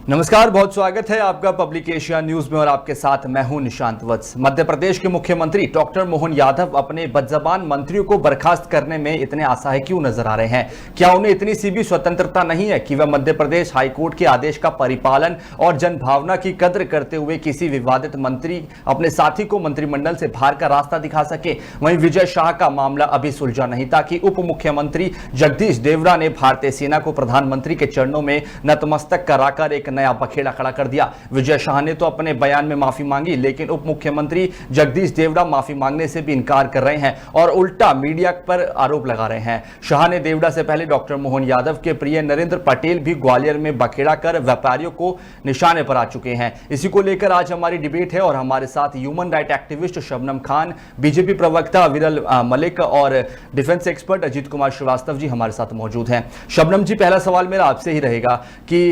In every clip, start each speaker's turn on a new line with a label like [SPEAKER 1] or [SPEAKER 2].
[SPEAKER 1] नमस्कार, बहुत स्वागत है आपका पब्लिक एशिया न्यूज में और आपके साथ मैं हूं निशांत वत्स। मध्य प्रदेश के मुख्यमंत्री डॉक्टर मोहन यादव अपने बदजबान मंत्रियों को बर्खास्त करने में इतने असहाय क्यों नजर आ रहे हैं? क्या उन्हें इतनी सी भी स्वतंत्रता नहीं है कि वह मध्य प्रदेश हाईकोर्ट के आदेश का परिपालन और जनभावना की कद्र करते हुए किसी विवादित मंत्री अपने साथी को मंत्रिमंडल से बाहर का रास्ता दिखा सके? वहीं विजय शाह का मामला अभी सुलझा नहीं था कि उप मुख्यमंत्री जगदीश देवड़ा ने भारतीय सेना को प्रधानमंत्री के चरणों में नतमस्तक कराकर एक नया बखेड़ा खड़ा कर दिया। विजय शाह ने तो अपने बयान में माफी मांगी, लेकिन उप मुख्यमंत्री जगदीश देवड़ा माफी मांगने से भी इनकार कर रहे हैं और उल्टा मीडिया पर आरोप लगा रहे हैं। शाह ने देवड़ा से पहले डॉक्टर मोहन यादव के प्रिय नरेंद्र पटेल भी ग्वालियर में बखेड़ा कर व्यापारियों को निशाने पर आ चुके हैं। इसी को लेकर आज हमारी डिबेट है और हमारे साथ human right activist Shabnam Khan, BJP प्रवक्ता विरल मलिक और डिफेंस एक्सपर्ट अजीत कुमार श्रीवास्तव जी हमारे साथ मौजूद हैं। शबनम जी, पहला सवाल मेरा आपसे ही रहेगा कि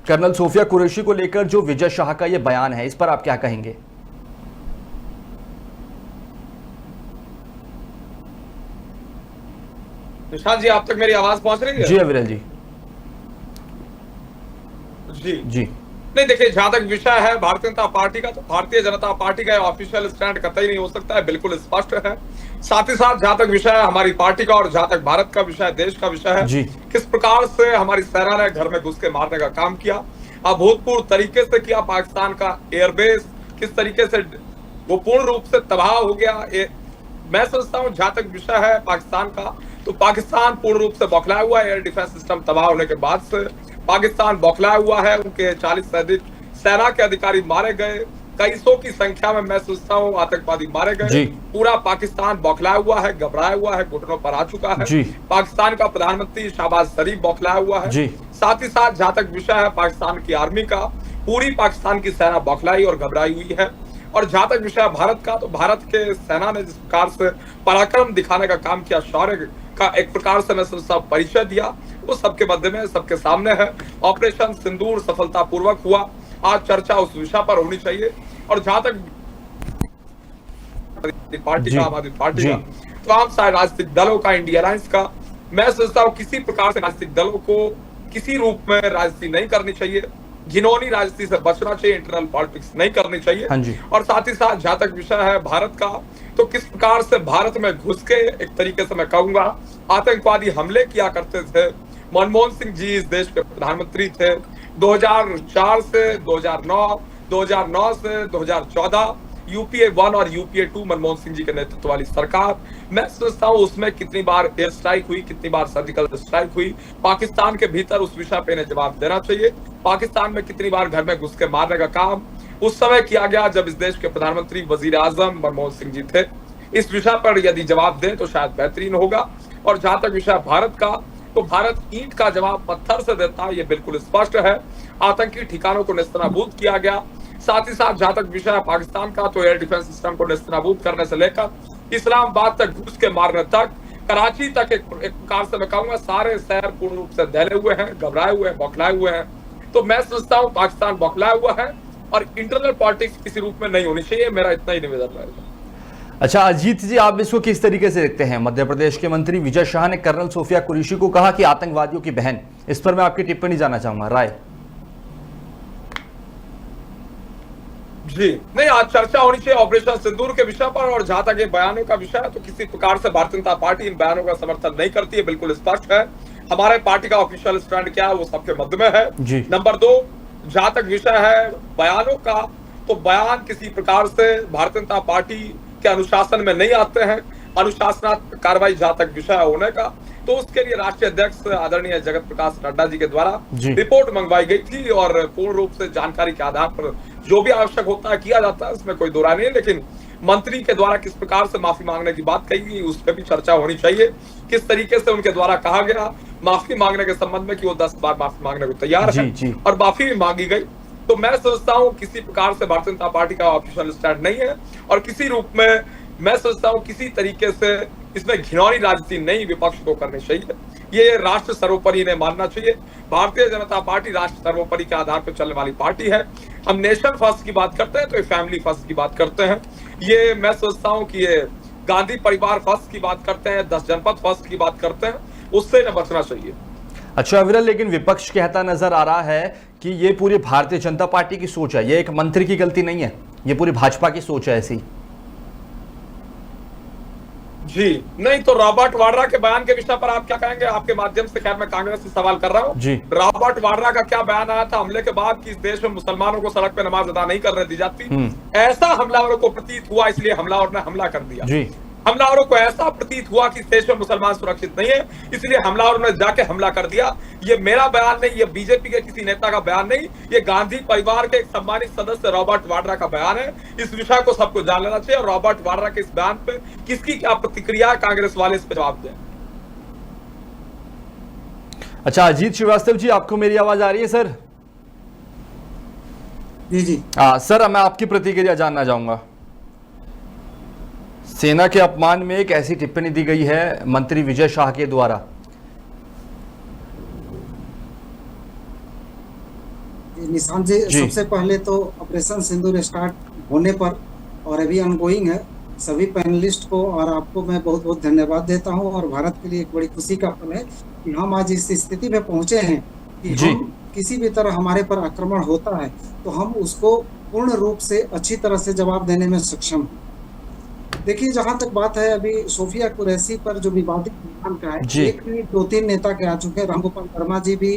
[SPEAKER 1] कर्नल सोफिया कुरैशी को लेकर जो विजय शाह का ये बयान है, इस पर आप क्या कहेंगे?
[SPEAKER 2] निशांत जी, आप तक मेरी आवाज पहुंच रही है?
[SPEAKER 1] जी विरल जी।
[SPEAKER 2] जी
[SPEAKER 1] जी
[SPEAKER 2] नहीं, देखिए, जहां तक विषय है भारतीय जनता पार्टी का, तो भारतीय जनता पार्टी का ऑफिशियल स्टैंड कतई नहीं हो सकता है, बिल्कुल स्पष्ट है। साथ ही साथ जहां तक विषय है हमारी पार्टी का और जहां तक भारत का विषय, देश का विषय है, किस प्रकार से हमारी सेना ने घर में घुस के मारने का काम किया, अभूतपूर्व तरीके से किया, पाकिस्तान का एयरबेस किस तरीके से वो पूर्ण रूप से तबाह हो गया। मैं समझता हूं जहां तक विषय है पाकिस्तान का, तो पाकिस्तान पूर्ण रूप से बौखलाया हुआ है। एयर डिफेंस सिस्टम तबाह होने के बाद से पाकिस्तान बौखलाया हुआ है। उनके 40 से अधिक सेना के अधिकारी मारे गए, कई सौ की संख्या में मैं सोचता हूँ आतंकवादी मारे गए। पूरा पाकिस्तान बौखलाया हुआ है, घबराया हुआ है, घुटनों पर आ चुका है। पाकिस्तान का प्रधानमंत्री शहबाज शरीफ बौखलाया हुआ है। साथ ही साथ जहां तक विषय है पाकिस्तान की आर्मी का, पूरी पाकिस्तान की सेना बौखलाई और घबराई हुई है। और जहां तक विषय भारत का, तो भारत के सेना ने जिस प्रकार से पराक्रम दिखाने का काम किया, शौर्य का एक प्रकार से मैं समझता हूं परिचय दिया, वो सबके मध्य में, सबके सामने है। ऑपरेशन सिंदूर सफलतापूर्वक हुआ। आज चर्चा उस विषय पर होनी चाहिए। और जहां तक पार्टी का, आम आदमी पार्टी का, तमाम सारे राजनीतिक दलों का, इंडिया अलायंस का, मैं सोचता हूँ किसी प्रकार से राजनीतिक दलों को किसी रूप में राजनीति नहीं करनी चाहिए, घिनौनी राजनीति से बचना चाहिए, इंटरनल पॉलिटिक्स नहीं करनी चाहिए। और साथ ही साथ जहां तक विषय है भारत का, तो किस प्रकार से भारत में घुस के एक तरीके से मैं कहूंगा आतंकवादी हमले किया करते थे। मनमोहन सिंह जी इस देश के प्रधानमंत्री थे 2004 से 2009, 2009 से 2014, यूपीए 1 और यूपीए 2 मनमोहन सिंह जी के नेतृत्व वाली सरकार, मैं सोचता हूँ उसमें कितनी बार एयर स्ट्राइक हुई, कितनी बार सर्जिकल स्ट्राइक हुई पाकिस्तान के भीतर, उस विषय पे इन्हें जवाब देना चाहिए। पाकिस्तान में कितनी बार घर में घुस के मारने का काम उस समय किया गया जब इस देश के प्रधानमंत्री वजीर आजम मनमोहन सिंह जी थे। इस विषय पर यदि जवाब दें तो शायद बेहतरीन होगा। और जहां तक विषय भारत का, तो भारत ईंट का जवाब पत्थर से देता है, ये बिल्कुल स्पष्ट है। आतंकी ठिकानों को नेस्तनाबूद किया गया। साथ ही साथ जहां तक विषय है पाकिस्तान का, तो एयर डिफेंस सिस्टम को नेस्तनाबूद करने से लेकर इस्लामाबाद तक घुस के मारने तक, कराची तक एक प्रकार से मैं कहूंगा सारे शहर पूर्ण रूप से दहले हुए हैं, घबराए हुए हैं, बौखलाए हुए हैं। तो मैं समझता हूँ पाकिस्तान बौखलाया हुआ है और इंटरनल पॉलिटिक्स किसी रूप में नहीं होनी चाहिए। मेरा इतना ही निवेदन रहेगा।
[SPEAKER 1] अच्छा अजीत जी, आप इसको किस तरीके से देखते हैं? मध्य प्रदेश के मंत्री विजय शाह ने कर्नल सोफिया कुरैशी को कहा कि आतंकवादियों की बहन, इस पर मैं आपकी टिप्पणी जानना चाहूंगा, राय।
[SPEAKER 2] जी नहीं, आज चर्चा होनी चाहिए ऑपरेशन सिंदूर के विषय पर। और जहां तक ये बयानों का विषय है, तो किसी प्रकार से भारतीय जनता पार्टी इन बयानों का समर्थन नहीं करती है, बिल्कुल स्पष्ट है। हमारे पार्टी का ऑफिशियल स्टैंड क्या है वो सबके मध्य में है। नंबर 2, जहां तक विषय है बयानों का, तो बयान किसी प्रकार से भारतीय जनता पार्टी के अनुशासन में नहीं आते हैं। अनुशासनात्मक कार्रवाई जहां तक विषय होने का, तो उसके लिए राष्ट्रीय अध्यक्ष आदरणीय जगत प्रकाश नड्डा जी के द्वारा रिपोर्ट मंगवाई गई थी और पूर्ण रूप से जानकारी के आधार पर जो भी आवश्यक होता है किया जाता है, इसमें कोई दो राय नहीं है। लेकिन मंत्री के द्वारा किस प्रकार से माफी मांगने की बात कही गई, उस पर भी चर्चा होनी चाहिए। किस तरीके से उनके द्वारा कहा गया माफी मांगने के संबंध में कि वो 10 बार माफी मांगने को तैयार है और माफी भी मांगी गई। तो मैं सोचता हूँ किसी प्रकार से भारतीय जनता पार्टी का ऑफिशियल स्टैंड नहीं है और किसी रूप में मैं सोचता हूँ किसी तरीके से इसमें घिनौनी राजनीति नहीं विपक्ष को करनी चाहिए। ये राष्ट्र सर्वोपरि इन्हें मानना चाहिए। भारतीय जनता पार्टी राष्ट्र सर्वोपरि के आधार पर चलने वाली पार्टी है। हम नेशन फर्स्ट की बात करते हैं तो ये फैमिली फर्स्ट की बात करते हैं। ये मैं सोचता हूँ कि ये गांधी परिवार फर्स्ट की बात करते हैं, 10 जनपद फर्स्ट की बात करते हैं, उससे न बचना चाहिए।
[SPEAKER 1] अच्छा विरल, लेकिन विपक्ष कहता नजर आ रहा है कि ये पूरी भारतीय जनता पार्टी की सोच है, ये एक मंत्री की गलती नहीं है, ये पूरी भाजपा की सोच है ऐसी?
[SPEAKER 2] जी नहीं, तो रॉबर्ट वाड्रा के बयान के विषय पर आप क्या कहेंगे? आपके माध्यम से खैर मैं कांग्रेस से सवाल कर रहा हूँ
[SPEAKER 1] जी।
[SPEAKER 2] रॉबर्ट वाड्रा का क्या बयान आया था हमले के बाद कि इस देश में मुसलमानों को सड़क पे नमाज अदा नहीं करने दी जाती, ऐसा हमलावरों को प्रतीत हुआ, इसलिए हमलावर ने हमला कर दिया जी। हमलावरों को ऐसा प्रतीत हुआ कि इस देश में मुसलमान सुरक्षित नहीं है, इसलिए हमलावरों ने जाके हमला कर दिया। ये मेरा बयान नहीं, ये बीजेपी के किसी नेता का बयान नहीं, ये गांधी परिवार के एक सम्मानित सदस्य रॉबर्ट वाड्रा का बयान है। इस विषय को सबको जान लेना चाहिए। और रॉबर्ट वाड्रा के इस बयान पे किसकी क्या प्रतिक्रिया है, कांग्रेस वाले इस पे जवाब दें।
[SPEAKER 1] अच्छा, अजीत श्रीवास्तव जी, आपको मेरी आवाज आ रही है सर?
[SPEAKER 3] जी जी।
[SPEAKER 1] सर, मैं आपकी प्रतिक्रिया जानना चाहूंगा। सेना के अपमान में एक ऐसी टिप्पणी दी गई है मंत्री विजय शाह के द्वारा।
[SPEAKER 3] निशान जी, सबसे पहले तो ऑपरेशन सिंदूर स्टार्ट होने पर और अभी अनगोइंग है, सभी पैनलिस्ट को और आपको मैं बहुत बहुत धन्यवाद देता हूं। और भारत के लिए एक बड़ी खुशी का पल है कि हम आज इस स्थिति में पहुंचे हैं कि हम किसी भी तरह हमारे पर आक्रमण होता है तो हम उसको पूर्ण रूप से अच्छी तरह से जवाब देने में सक्षम हैं। देखिए, जहां तक बात है अभी सोफिया कुरैशी पर जो विवादित बयान का है, एक नहीं 2-3 नेता के आ चुके हैं, रामगोपाल वर्मा जी भी,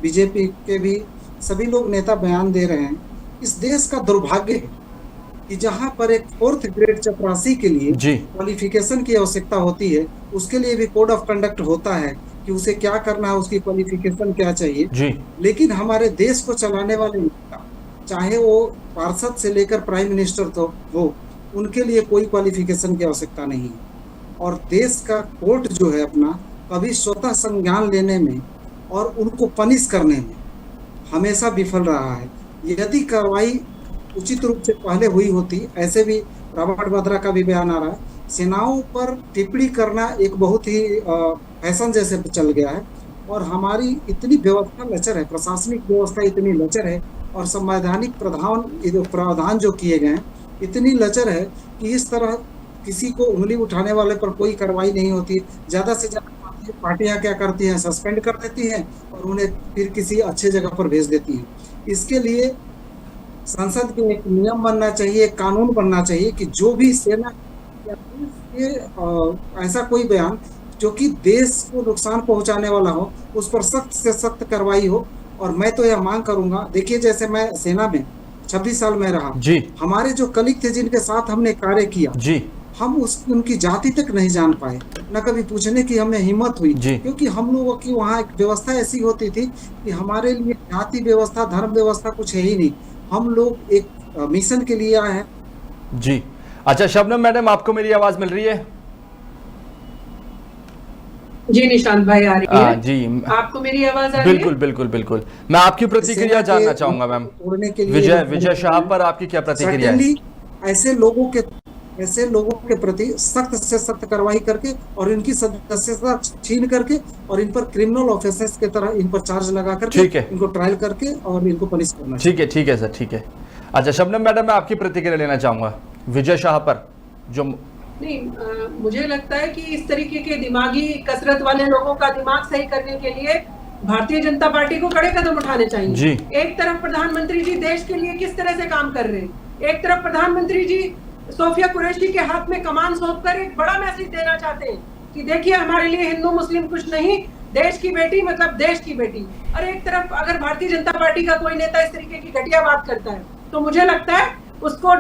[SPEAKER 3] बीजेपी के भी सभी लोग नेता बयान दे रहे हैं। इस देश का दुर्भाग्य है कि जहां पर एक 4th ग्रेड चपरासी के लिए क्वालिफिकेशन की आवश्यकता होती है, उसके लिए भी कोड ऑफ कंडक्ट होता है कि उसे क्या करना है, उसकी क्वालिफिकेशन क्या चाहिए। लेकिन हमारे देश को चलाने वाले नेता, चाहे वो पार्षद से लेकर प्राइम मिनिस्टर तो हो, उनके लिए कोई क्वालिफिकेशन की आवश्यकता नहीं है। और देश का कोर्ट जो है अपना, कभी स्वतः संज्ञान लेने में और उनको पनिश करने में हमेशा विफल रहा है। यदि कार्रवाई उचित रूप से पहले हुई होती, ऐसे भी रॉबर्ट वाड्रा का भी बयान आ रहा है, सेनाओं पर टिप्पणी करना एक बहुत ही फैशन जैसे चल गया है। और हमारी इतनी व्यवस्था लचर है, प्रशासनिक व्यवस्था इतनी लचर है और संवैधानिक प्रावधान जो किए गए हैं इतनी लचर है कि इस तरह किसी को उंगली उठाने वाले पर कोई कार्रवाई नहीं होती। ज्यादा से ज्यादा पार्टियां क्या करती हैं, सस्पेंड कर देती हैं और उन्हें फिर किसी अच्छे जगह पर भेज देती हैं। इसके लिए संसद के एक नियम बनना चाहिए, एक कानून बनना चाहिए कि जो भी सेना या ऐसा कोई बयान जो कि देश को नुकसान पहुंचाने वाला हो, उस पर सख्त से सख्त कार्रवाई हो। और मैं तो यह मांग करूंगा, देखिए जैसे मैं सेना में 26 साल में रहा जी, हमारे जो कलीग थे जिनके साथ हमने कार्य किया जी, हम उनकी जाति तक नहीं जान पाए, न कभी पूछने की हमें हिम्मत हुई, क्योंकि हम लोगों की वहाँ एक व्यवस्था ऐसी होती थी कि हमारे लिए जाति व्यवस्था, धर्म व्यवस्था कुछ है ही नहीं। हम लोग एक मिशन के लिए आए हैं
[SPEAKER 1] जी। अच्छा शबनम मैडम, आपको मेरी आवाज मिल रही है?
[SPEAKER 4] जी निशांत भाई, आ रही है
[SPEAKER 1] जी।
[SPEAKER 4] आपको मेरी आवाज आ रही है?
[SPEAKER 1] बिल्कुल बिल्कुल बिल्कुल। मैं आपकी प्रतिक्रिया जानना चाहूंगा मैम, विजय शाह पर आपकी क्या प्रतिक्रिया है?
[SPEAKER 3] ऐसे लोगों के प्रति सख्त से सख्त कार्रवाई करके और इनकी सदस्यता छीन करके और इन पर क्रिमिनल ऑफेंसेस के तरह इन पर चार्ज लगा करके इनको ट्रायल करके और इनको पनिश करना।
[SPEAKER 1] ठीक है सर, ठीक है। अच्छा शबनम मैडम, मैं आपकी प्रतिक्रिया लेना चाहूंगा विजय शाह पर। जो
[SPEAKER 4] नहीं, मुझे लगता है कि इस तरीके के दिमागी कसरत वाले लोगों का दिमाग सही करने के लिए भारतीय जनता पार्टी को कड़े कदम उठाने चाहिए जी। एक तरफ प्रधानमंत्री जी देश के लिए किस तरह से काम कर रहे हैं, एक तरफ प्रधानमंत्री जी सोफिया कुरैशी के हाथ में कमान सौंपकर एक बड़ा मैसेज देना चाहते हैं कि देखिए हमारे लिए हिंदू मुस्लिम कुछ नहीं, देश की बेटी मतलब देश की बेटी। और एक तरफ अगर भारतीय जनता पार्टी का कोई नेता इस तरीके की घटिया बात करता है तो मुझे लगता है उसको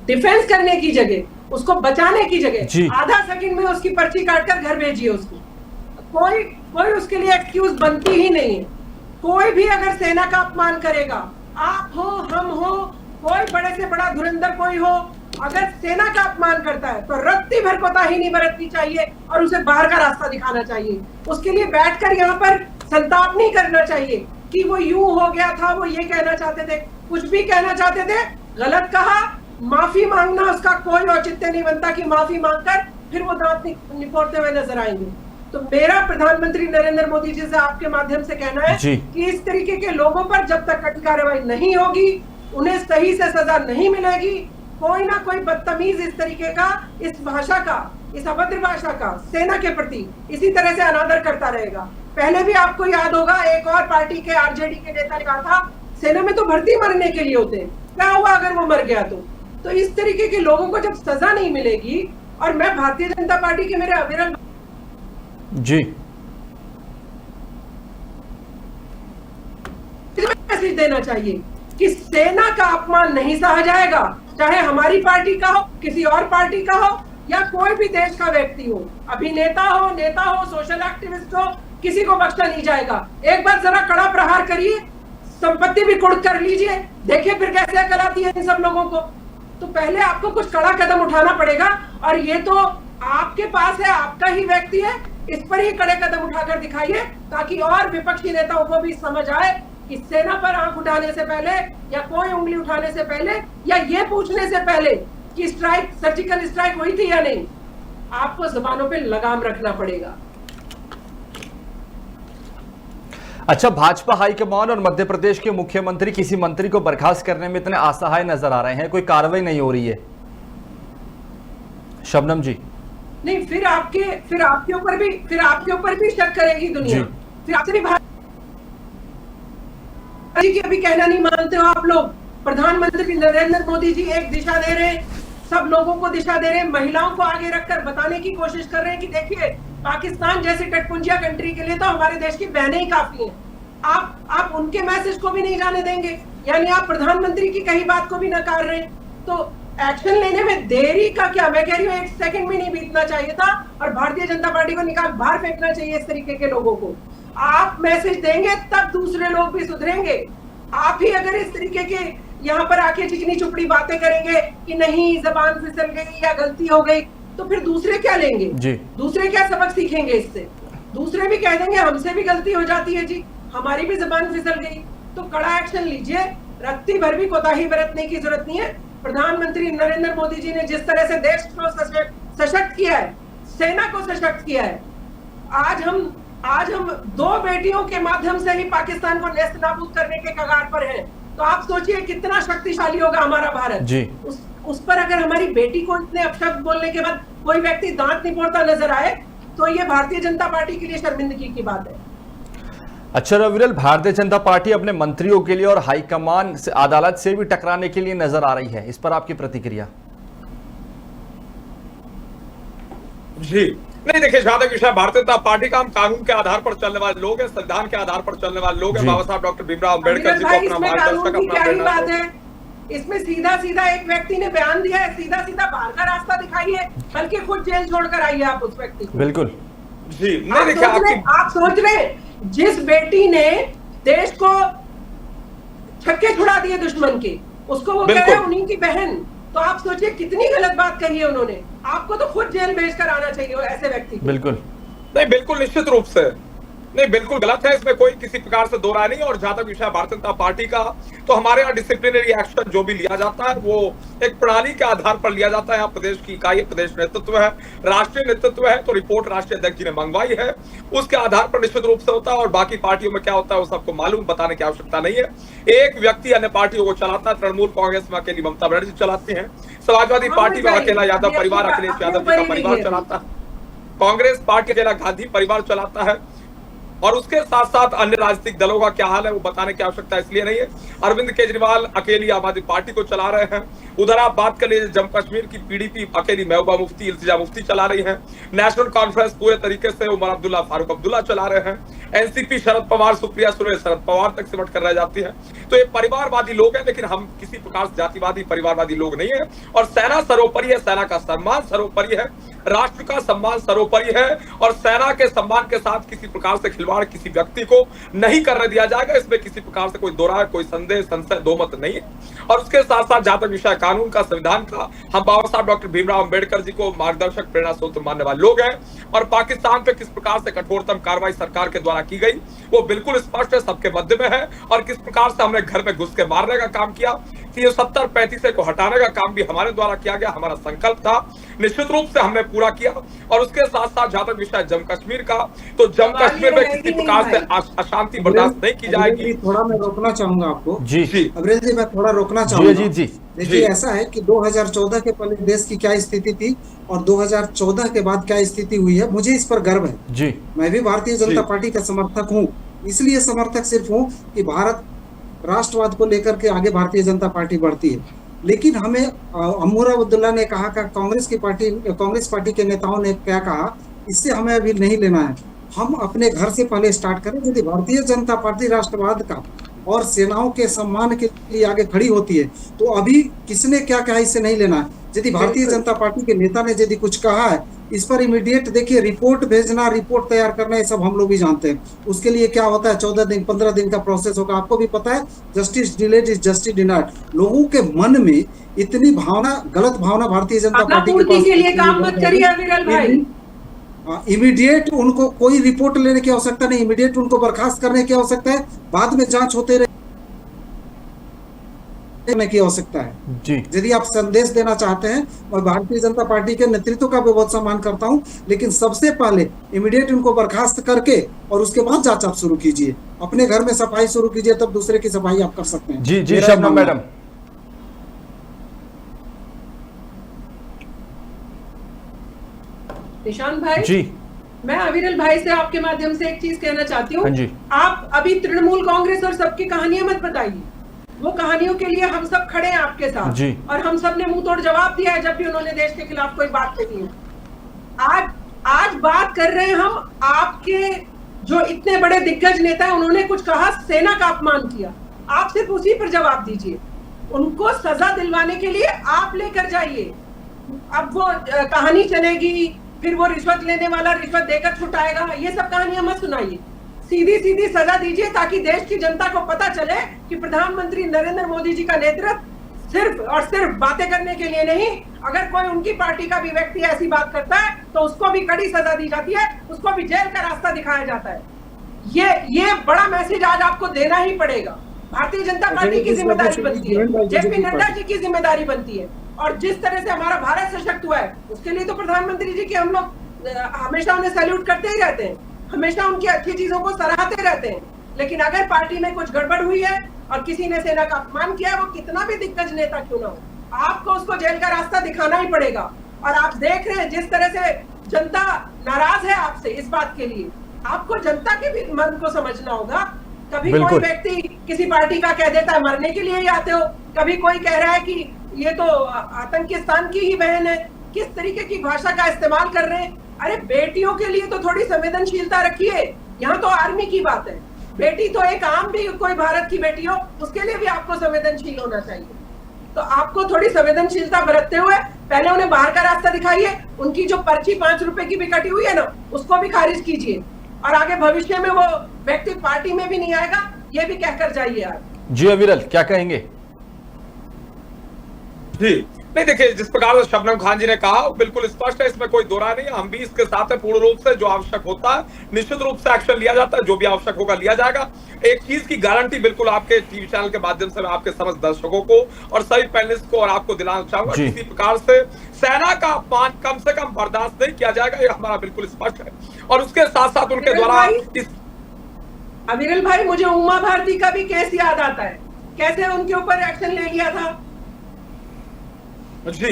[SPEAKER 4] डिफेंस करने की जगह, उसको बचाने की जगह आधा सेकंड में उसकी पर्ची काटकर घर भेजिए उसको। कोई उसके लिए एक्सक्यूज बनती ही नहीं है। कोई भी अगर सेना का अपमान करेगा, आप हो हम हो, कोई बड़े से बड़ा धुरंधर कोई हो, अगर सेना का अपमान करता है तो रत्ती भर कोताही नहीं बरतनी चाहिए और उसे बाहर का रास्ता दिखाना चाहिए। उसके लिए बैठकर यहाँ पर संताप नहीं करना चाहिए कि वो यूं हो गया था, वो ये कहना चाहते थे, कुछ भी कहना चाहते थे, गलत कहा, माफी मांगना उसका कोई औचित्य नहीं बनता कि माफी मांगकर फिर वो दांत निपोड़ते हुए नजर आएंगे। तो मेरा प्रधानमंत्री नरेंद्र मोदी जी से आपके माध्यम से कहना है कि इस तरीके के लोगों पर जब तक कड़ी कार्रवाई नहीं होगी, उन्हें सही से सजा नहीं मिलेगी, कोई ना कोई बदतमीज इस तरीके का, इस भाषा का, इस अभद्र भाषा का सेना के प्रति इसी तरह से अनादर करता रहेगा। पहले भी आपको याद होगा एक और पार्टी के आरजेडी के नेता ने कहा था सेना में तो भर्ती मरने के लिए होते हैं, क्या हुआ अगर वो मर गया तो इस तरीके के लोगों को जब सजा नहीं मिलेगी, और मैं भारतीय जनता पार्टी के मेरे अविरल
[SPEAKER 1] जी
[SPEAKER 4] मैसेज देना चाहिए कि सेना का अपमान नहीं सहा जाएगा, चाहे हमारी पार्टी का हो, किसी और पार्टी का हो, या कोई भी देश का व्यक्ति हो, अभिनेता हो, नेता हो, सोशल एक्टिविस्ट हो, किसी को बख्शा नहीं जाएगा। एक बार जरा कड़ा प्रहार करिए, संपत्ति भी कुर्क कर लीजिए, देखिए फिर कैसे अकल आती है इन सब लोगों को। तो पहले आपको कुछ कड़ा कदम उठाना पड़ेगा, और ये तो आपके पास है, आपका ही व्यक्ति है, इस पर ही कड़े कदम उठाकर दिखाइए, ताकि और विपक्षी नेताओं को भी समझ आए कि सेना पर आंख उठाने से पहले, या कोई उंगली उठाने से पहले, या ये पूछने से पहले कि स्ट्राइक, सर्जिकल स्ट्राइक हुई थी या नहीं, आपको जुबानों पे लगाम रखना पड़ेगा।
[SPEAKER 1] अच्छा, भाजपा हाईकमान और मध्य प्रदेश के मुख्यमंत्री किसी मंत्री को बर्खास्त करने में इतने असहाय नजर आ रहे हैं, कोई कार्रवाई नहीं हो रही है। शबनम जी
[SPEAKER 4] नहीं, फिर आपके ऊपर भी शक करेगी दुनिया, फिर आपसे भी कि अभी कहना नहीं मानते हो आप लोग। प्रधानमंत्री नरेंद्र मोदी जी एक दिशा दे रहे हैं, सब लोगों को दिशा दे रहे हैं, महिलाओं को आगे रखकर बताने की कोशिश कर रहे हैं कि देखिए पाकिस्तान जैसी टटपुंजिया कंट्री के लिए तो हमारे देश की बहनें ही काफी हैं। आप उनके मैसेज को भी नहीं जाने देंगे, यानी आप प्रधानमंत्री की कही बात को भी नकार रहे हैं। तो एक्शन लेने में देरी का क्या, मैं कह रही हूँ 1 सेकंड भी नहीं बीतना चाहिए था, और भारतीय जनता पार्टी को निकाल बाहर फेंकना चाहिए इस तरीके के लोगों को। आप मैसेज देंगे तब दूसरे लोग भी सुधरेंगे। आप ही अगर इस तरीके के यहाँ पर आके चिकनी चुपड़ी बातें करेंगे कि नहीं जबान फिसल गई या गलती हो गई, तो फिर दूसरे क्या लेंगे जी? दूसरे क्या सबक सीखेंगे इससे? दूसरे भी कह देंगे हमसे भी गलती हो जाती है जी, हमारी भी जबान फिसल गई। तो कड़ा एक्शन लीजिए, रत्ती भर भी कोताही बरतने की जरूरत नहीं है। प्रधानमंत्री नरेंद्र मोदी जी ने जिस तरह से देश को सशक्त किया है, सेना को सशक्त किया है, आज हम 2 बेटियों के माध्यम से ही पाकिस्तान को नेस्त नाबूद करने के कगार पर हैं। तो आप सोचिए कितना शक्तिशाली होगा हमारा भारत जी। उस पर अगर हमारी बेटी को इतने अपशब्द बोलने के बाद कोई व्यक्ति दांत निपोड़ता नजर आए, तो ये भारतीय जनता पार्टी के लिए शर्मिंदगी की बात है।
[SPEAKER 1] अच्छा रविरल, भारतीय जनता पार्टी अपने मंत्रियों के लिए और हाईकमान से, अदालत से भी टकराने के लिए नजर आ रही है, इस पर आपकी प्रतिक्रिया?
[SPEAKER 2] जी नहीं, देखिए जहां तक विषय भारतीय जनता पार्टी का, हम कानून के आधार पर चलने वाले लोग हैं, संविधान के आधार पर चलने वाले लोग हैं। बाबा साहब डॉक्टर भीमराव अम्बेडकर जी को अपना मार्गदर्शक, अपना प्रेरणा।
[SPEAKER 4] इसमें सीधा सीधा एक व्यक्ति ने बयान दिया है, सीधा सीधा बाहर का रास्ता दिखाइए, बल्कि खुद जेल छोड़कर आइए आप उस व्यक्ति को।
[SPEAKER 1] बिल्कुल
[SPEAKER 2] जी नहीं, देखिए
[SPEAKER 4] आप सोच रहे जिस बेटी ने देश को छक्के छुड़ा दिए दुश्मन के, उसको वो कह रहे हैं उन्हीं की बहन। तो आप सोचिए कितनी गलत बात कही है उन्होंने। आपको तो खुद जेल भेजकर आना चाहिए ऐसे व्यक्ति।
[SPEAKER 1] बिल्कुल
[SPEAKER 2] नहीं, बिल्कुल निश्चित रूप से नहीं, बिल्कुल गलत है, इसमें कोई किसी प्रकार से दो राय नहीं। और जहां तक विषय भारतीय जनता पार्टी का, तो हमारे यहाँ डिसिप्लिनरी एक्शन जो भी लिया जाता है वो एक प्रणाली के आधार पर लिया जाता है। यहाँ प्रदेश की इकाई, प्रदेश नेतृत्व है, राष्ट्रीय नेतृत्व है, तो रिपोर्ट राष्ट्रीय अध्यक्ष जी ने मंगवाई है, उसके आधार पर निश्चित रूप से होता है। और बाकी पार्टियों में क्या होता है वो सबको मालूम, बताने की आवश्यकता नहीं है। एक व्यक्ति अन्य पार्टियों को चलाता है, तृणमूल कांग्रेस में अकेली ममता बनर्जी चलाती है, समाजवादी पार्टी में अकेला यादव परिवार, अखिलेश यादव जी का परिवार चलाता है, कांग्रेस पार्टी अकेला गांधी परिवार चलाता है, और उसके साथ साथ अन्य राजनीतिक दलों का क्या हाल है वो बताने की आवश्यकता इसलिए नहीं है। अरविंद केजरीवाल अकेली आम आदमी पार्टी को चला रहे हैं। उधर आप बात कर लीजिए जम्मू कश्मीर की पीडीपी अकेली महबूबा मुफ्ती, इल्तिजा मुफ्ती चला रही है। नेशनल कॉन्फ्रेंस पूरे तरीके से उमर अब्दुल्ला, फारूक अब्दुल्ला चला रहे हैं। एनसीपी शरद पवार, सुप्रिया सुले शरद पवार तक सिमट कर रह जाती है। तो ये परिवारवादी लोग हैं, लेकिन हम किसी प्रकार से जातिवादी परिवारवादी लोग नहीं है। और सेना सर्वोपरि है, सेना का सम्मान सर्वोपरि है, राष्ट्र का सम्मान सर्वोपरि है, और सेना के सम्मान के साथ किसी प्रकार से खिलवाड़ किसी व्यक्ति को नहीं करने दिया जाएगा। इसमें किसी प्रकार से कोई दोहरा, कोई संदेह, संशय, दो मत नहीं है। और उसके साथ साथ जहां तक विषय कानून का, संविधान का, हम बाबा साहब डॉक्टर भीमराव अम्बेडकर जी को मार्गदर्शक, प्रेरणा स्रोत मानने वाले लोग हैं। और पाकिस्तान पे किस प्रकार से कठोरतम कार्रवाई सरकार के द्वारा की गई वो बिल्कुल स्पष्ट है, सबके मध्य में है। और किस प्रकार से हमने घर में घुस के मारने का काम किया, 70-35 को हटाने का काम भी हमारे द्वारा किया गया, हमारा संकल्प था, निश्चित रूप से हमने पूरा किया। और उसके साथ साथ जहां तक विषय जम्मू कश्मीर का, तो जम्मू कश्मीर में किसी प्रकार से अशांति बर्दाश्त नहीं की जाएगी।
[SPEAKER 3] थोड़ा मैं रोकना चाहूंगा आपको
[SPEAKER 1] जी जी
[SPEAKER 3] अब्रेल जी, मैं थोड़ा रोकना चाहूंगा।
[SPEAKER 1] जी जी
[SPEAKER 3] देखिए ऐसा है कि 2014 के पहले देश की क्या स्थिति थी और 2014 के बाद क्या स्थिति हुई है, मुझे इस पर गर्व है जी। मैं भी भारतीय जनता पार्टी का समर्थक हूँ, इसलिए समर्थक सिर्फ हूँ कि भारत राष्ट्रवाद को लेकर के आगे भारतीय जनता पार्टी बढ़ती है। लेकिन हमें अमूर अब्दुल्ला ने कहा कि कांग्रेस पार्टी के नेताओं ने क्या कहा, इससे हमें अभी नहीं लेना है। हम अपने घर से पहले स्टार्ट करें। यदि भारतीय जनता पार्टी राष्ट्रवाद का और सेनाओं के सम्मान के लिए आगे खड़ी होती है तो अभी किसने क्या कहा इससे नहीं लेना है। यदि भारतीय जनता पार्टी के नेता ने यदि कुछ कहा है इस पर इमीडिएट देखिए रिपोर्ट भेजना, रिपोर्ट तैयार करना, ये सब हम लोग भी जानते हैं। उसके लिए क्या होता है 14 दिन 15 दिन का प्रोसेस होगा। आपको भी पता है justice delayed is justice denied. लोगों के मन में इतनी भावना, गलत भावना भारतीय जनता पार्टी
[SPEAKER 4] के लिए काम मत करिए अविरल भाई।
[SPEAKER 3] इमीडिएट उनको कोई रिपोर्ट लेने की आवश्यकता नहीं, इमीडिएट उनको बर्खास्त करने की आवश्यकता है, बाद में जांच होते रहने की आवश्यकता है जी। यदि आप संदेश देना चाहते हैं, और भारतीय जनता पार्टी के नेतृत्व का भी बहुत सम्मान करता हूं, लेकिन सबसे पहले इमीडिएट उनको बर्खास्त करके और उसके बाद जांच आप शुरू कीजिए। अपने घर में सफाई शुरू कीजिए, तब दूसरे की सफाई आप कर सकते हैं।
[SPEAKER 1] जी शबनम मैडम।
[SPEAKER 4] निशांत भाई
[SPEAKER 1] जी,
[SPEAKER 4] मैं अविरल भाई से आपके माध्यम से एक चीज कहना चाहती हूँ।
[SPEAKER 1] जी।
[SPEAKER 4] आप अभी तृणमूल कांग्रेस और सबकी कहानियां मत बताइए। वो कहानियों के लिए हम सब खड़े हैं आपके साथ
[SPEAKER 1] जी।
[SPEAKER 4] और हम सब ने मुंह तोड़ जवाब दिया है जब भी उन्होंने देश के खिलाफ कोई बात कही है। आज बात कर रहे हैं हम आपके जो इतने बड़े दिग्गज नेता है, उन्होंने कुछ कहा, सेना का अपमान किया, आप सिर्फ उसी पर जवाब दीजिए। उनको सजा दिलवाने के लिए आप लेकर जाइए। अब वो कहानी चलेगी, फिर वो रिश्वत लेने वाला रिश्वत देकर छुटाएगा, ये सब कहानियां मत सुनाइए। सीधी सीधी सजा दीजिए ताकि देश की जनता को पता चले कि प्रधानमंत्री नरेंद्र मोदी जी का नेतृत्व सिर्फ और सिर्फ बातें करने के लिए नहीं, अगर कोई उनकी पार्टी का भी व्यक्ति ऐसी बात करता है तो उसको भी कड़ी सजा दी जाती है, उसको भी जेल का रास्ता दिखाया जाता है। ये बड़ा मैसेज आज आपको देना ही पड़ेगा। भारतीय जनता पार्टी की जिम्मेदारी बनती है, जेपी नड्डा जी की जिम्मेदारी बनती है, और जिस तरह से हमारा भारत सशक्त हुआ है उसके लिए तो प्रधानमंत्री जी की हम लोग हमेशा उन्हें सैल्यूट करते ही रहते हैं, हमेशा उनकी अच्छी चीजों को सराहते रहते हैं। लेकिन अगर पार्टी में कुछ गड़बड़ हुई है और किसी ने सेना का अपमान किया, वो कितना भी दिग्गज नेता क्यों ना हो, आपको उसको जेल का रास्ता दिखाना ही पड़ेगा। और आप देख रहे हैं जिस तरह से जनता नाराज है आपसे इस बात के लिए, आपको जनता के भी मन को समझना होगा। कभी कोई व्यक्ति किसी पार्टी का कह देता है मरने के लिए ही आते हो, कभी कोई कह रहा है कि ये तो आतंकिस्तान की ही बहन है, किस तरीके की भाषा का इस्तेमाल कर रहे हैं। अरे बेटियों के लिए तो थोड़ी संवेदनशीलता रखिए। यहाँ तो आर्मी की बात है, बेटी तो एक आम भी कोई भारत की बेटी हो, उसके लिए भी आपको संवेदनशील होना चाहिए। तो आपको थोड़ी संवेदनशीलता बरतते हुए पहले उन्हें बाहर का रास्ता दिखाइए। उनकी जो पर्ची 5 रुपए की भी कटी हुई है ना, उसको भी खारिज कीजिए, और आगे भविष्य में वो व्यक्ति पार्टी में भी नहीं आएगा, ये भी कहकर जाइए आप।
[SPEAKER 1] जी अविरल, क्या कहेंगे?
[SPEAKER 2] जी नहीं, देखिए जिस प्रकार से शबनम खान जी ने कहा बिल्कुल स्पष्ट है, इसमें कोई दो राय नहीं है। हम भी इसके साथ है पूर्ण रूप से। जो आवश्यक होता है निश्चित रूप से एक्शन लिया जाता है, जो भी आवश्यक होगा लिया जाएगा। एक चीज की गारंटी बिल्कुल आपके टीवी चैनल के माध्यम से मैं आपके समस्त दर्शकों को और सभी पैनलिस्ट को और आपको दिलाना चाहूंगा, किसी प्रकार से सेना का अपमान कम से कम बर्दाश्त नहीं किया जाएगा, ये हमारा बिल्कुल स्पष्ट है। और उसके साथ साथ उनके द्वारा
[SPEAKER 4] अविरल भाई, मुझे उमा भारती का भी केस याद आता है, कैसे उनके ऊपर एक्शन ले लिया था।
[SPEAKER 2] जी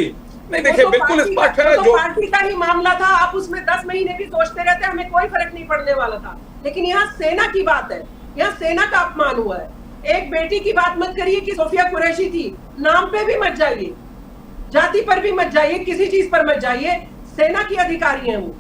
[SPEAKER 2] नहीं, देखिए बिल्कुल स्पष्ट है,
[SPEAKER 4] जो पार्टी का ही मामला था, आप उसमें 10 महीने भी सोचते रहते, हमें कोई फर्क नहीं पड़ने वाला था। लेकिन यहाँ सेना की बात है, यहाँ सेना का अपमान हुआ है। एक बेटी की बात मत करिए कि सोफिया कुरैशी थी, नाम पे भी मत जाइए, जाति पर भी मत जाइए, किसी चीज पर मत जाइए, सेना की अधिकारी है वो।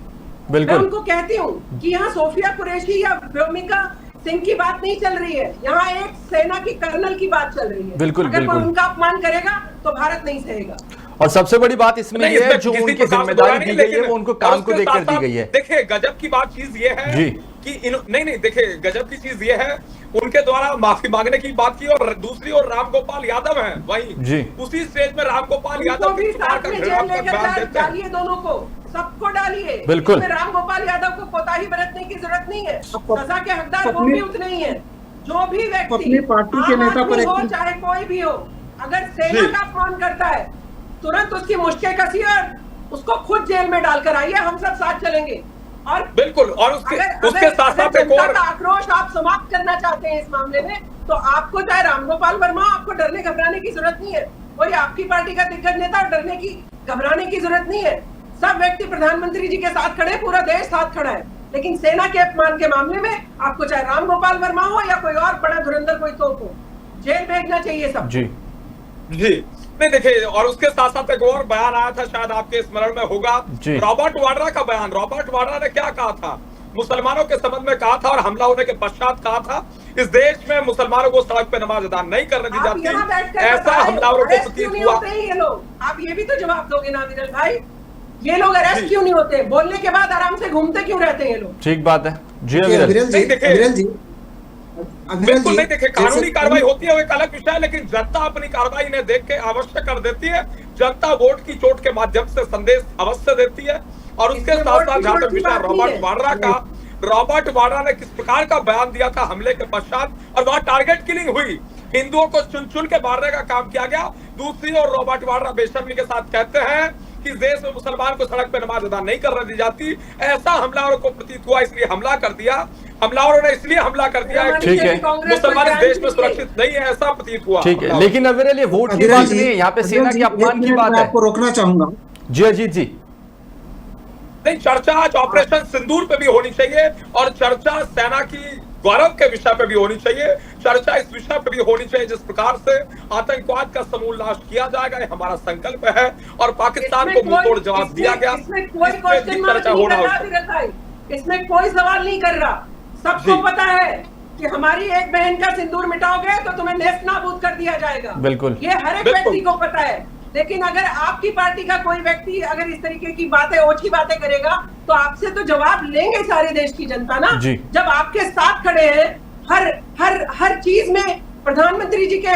[SPEAKER 4] मैं उनको कहती हूँ कि यहाँ सोफिया कुरैशी या व्योमिका सिंह की बात नहीं चल रही है, यहाँ एक सेना की कर्नल की बात चल रही है। अगर कोई उनका अपमान करेगा तो भारत नहीं सहेगा।
[SPEAKER 1] और सबसे बड़ी बात इसमें ये है जो उनकी जिम्मेदारी दी गई है वो उनको काम को देकर दी गई है।
[SPEAKER 2] देखिए गजब की बात चीज ये है कि नहीं देखिए गजब की चीज ये है, उनके द्वारा माफी मांगने की बात की, और दूसरी ओर रामगोपाल यादव है वही उसी स्टेज में रामगोपाल यादव
[SPEAKER 4] भी साथ में जेल लेकर डालिए, दोनों को सबको डालिए।
[SPEAKER 1] बिल्कुल
[SPEAKER 4] रामगोपाल यादव को कोताही बरतने की जरूरत नहीं है, सजा के हकदार वो भी उतने ही है। जो भी व्यक्ति
[SPEAKER 3] पार्टी के नेता पर
[SPEAKER 4] हो चाहे कोई भी हो, अगर सेना का अपमान करता है तुरंत उसकी मुश्किल कसी और उसको खुद जेल में डालकर आइए, हम सब साथ चलेंगे। और
[SPEAKER 2] बिल्कुल, और उसके साथ साथ एक और
[SPEAKER 4] आक्रोश आप समाप्त करना चाहते हैं इस मामले में, तो आपको चाहे रामगोपाल वर्मा, आपको डरने घबराने की जरूरत नहीं है। कोई आपकी पार्टी का दिग्गज नेता डरने की घबराने की जरूरत नहीं है। सब व्यक्ति प्रधानमंत्री जी के साथ खड़े, पूरा देश साथ खड़ा है। लेकिन सेना के अपमान के मामले में आपको चाहे रामगोपाल वर्मा हो या कोई और बड़ा धुरंधर कोई तोप हो, जेल भेजना चाहिए सब।
[SPEAKER 1] जी
[SPEAKER 2] नहीं देखिए, और उसके साथ साथ एक और बयान आया था, शायद आपके स्मरण में होगा, रॉबर्ट वाड्रा का बयान। रॉबर्ट वाड्रा ने क्या कहा था, मुसलमानों के संबंध में कहा था और हमला होने के पश्चात कहा था, इस देश में मुसलमानों को सड़क पे नमाज अदा नहीं करने दी जाती, ऐसा हमलावरों को प्रतीत हुआ।
[SPEAKER 4] ये लोग, आप ये भी तो जवाब दोगे ना विरल भाई, ये लोग अरेस्ट क्यों नहीं होते? बोलने के बाद आराम से घूमते क्यों रहते हैं ये लोग?
[SPEAKER 1] ठीक बात है जी
[SPEAKER 2] विरल जी। बिल्कुल नहीं, देखिए कानूनी कार्रवाई होती है वो एक अलग विषय है, लेकिन जनता अपनी कार्रवाई ने देख के अवश्य कर देती है। जनता वोट की चोट के माध्यम से संदेश अवश्य देती है। और उसके साथ साथ जहां तक विषय रॉबर्ट वाड्रा का, रॉबर्ट वाड्रा ने किस प्रकार का बयान दिया था हमले के पश्चात, और वहां टारगेट किलिंग हुई, हिंदुओं को चुन चुन के मारने का काम किया गया। दूसरी ओर रॉबर्ट वाड्रा बेशर्मी के साथ कहते हैं कि देश में मुसलमान को सड़क पे नमाज अदा नहीं करने दी जाती, ऐसा हमलावरों को प्रतीत हुआ, इसलिए हमला कर दिया। हमलावरों ने इसलिए हमला कर दिया है,
[SPEAKER 1] ठीक है,
[SPEAKER 2] मुसलमान इस देश में सुरक्षित नहीं है, ऐसा प्रतीत हुआ।
[SPEAKER 1] ठीक है, लेकिन अविरल ये वोट की बात नहीं है, यहाँ पे सेना के अपमान की बात है।
[SPEAKER 3] आपको रोकना चाहूंगा
[SPEAKER 1] जी अजीत जी।
[SPEAKER 2] नहीं, चर्चा आज ऑपरेशन सिंदूर पे भी होनी चाहिए और चर्चा सेना की गौरव के विषय पे भी होनी चाहिए। चर्चा इस विषय पे भी होनी चाहिए जिस प्रकार से आतंकवाद का समूल नाश किया जाएगा, ये हमारा संकल्प है और पाकिस्तान को मुंहतोड़ जवाब दिया गया।
[SPEAKER 4] इसमें कोई क्वेश्चन मार्क नहीं कर रहा विरल भाई, इसमें कोई सवाल नहीं कर रहा। सबको पता है कि हमारी एक बहन का सिंदूर मिटाओगे तो तुम्हें नेस्त नाबूद कर दिया जाएगा।
[SPEAKER 1] बिल्कुल,
[SPEAKER 4] ये हर एक व्यक्ति को पता है। लेकिन अगर आपकी पार्टी का कोई व्यक्ति अगर इस तरीके की बातें, ओछी बातें करेगा तो आपसे तो जवाब लेंगे सारे देश की जनता ना। जब आपके साथ खड़े हैं हर चीज में, प्रधानमंत्री जी के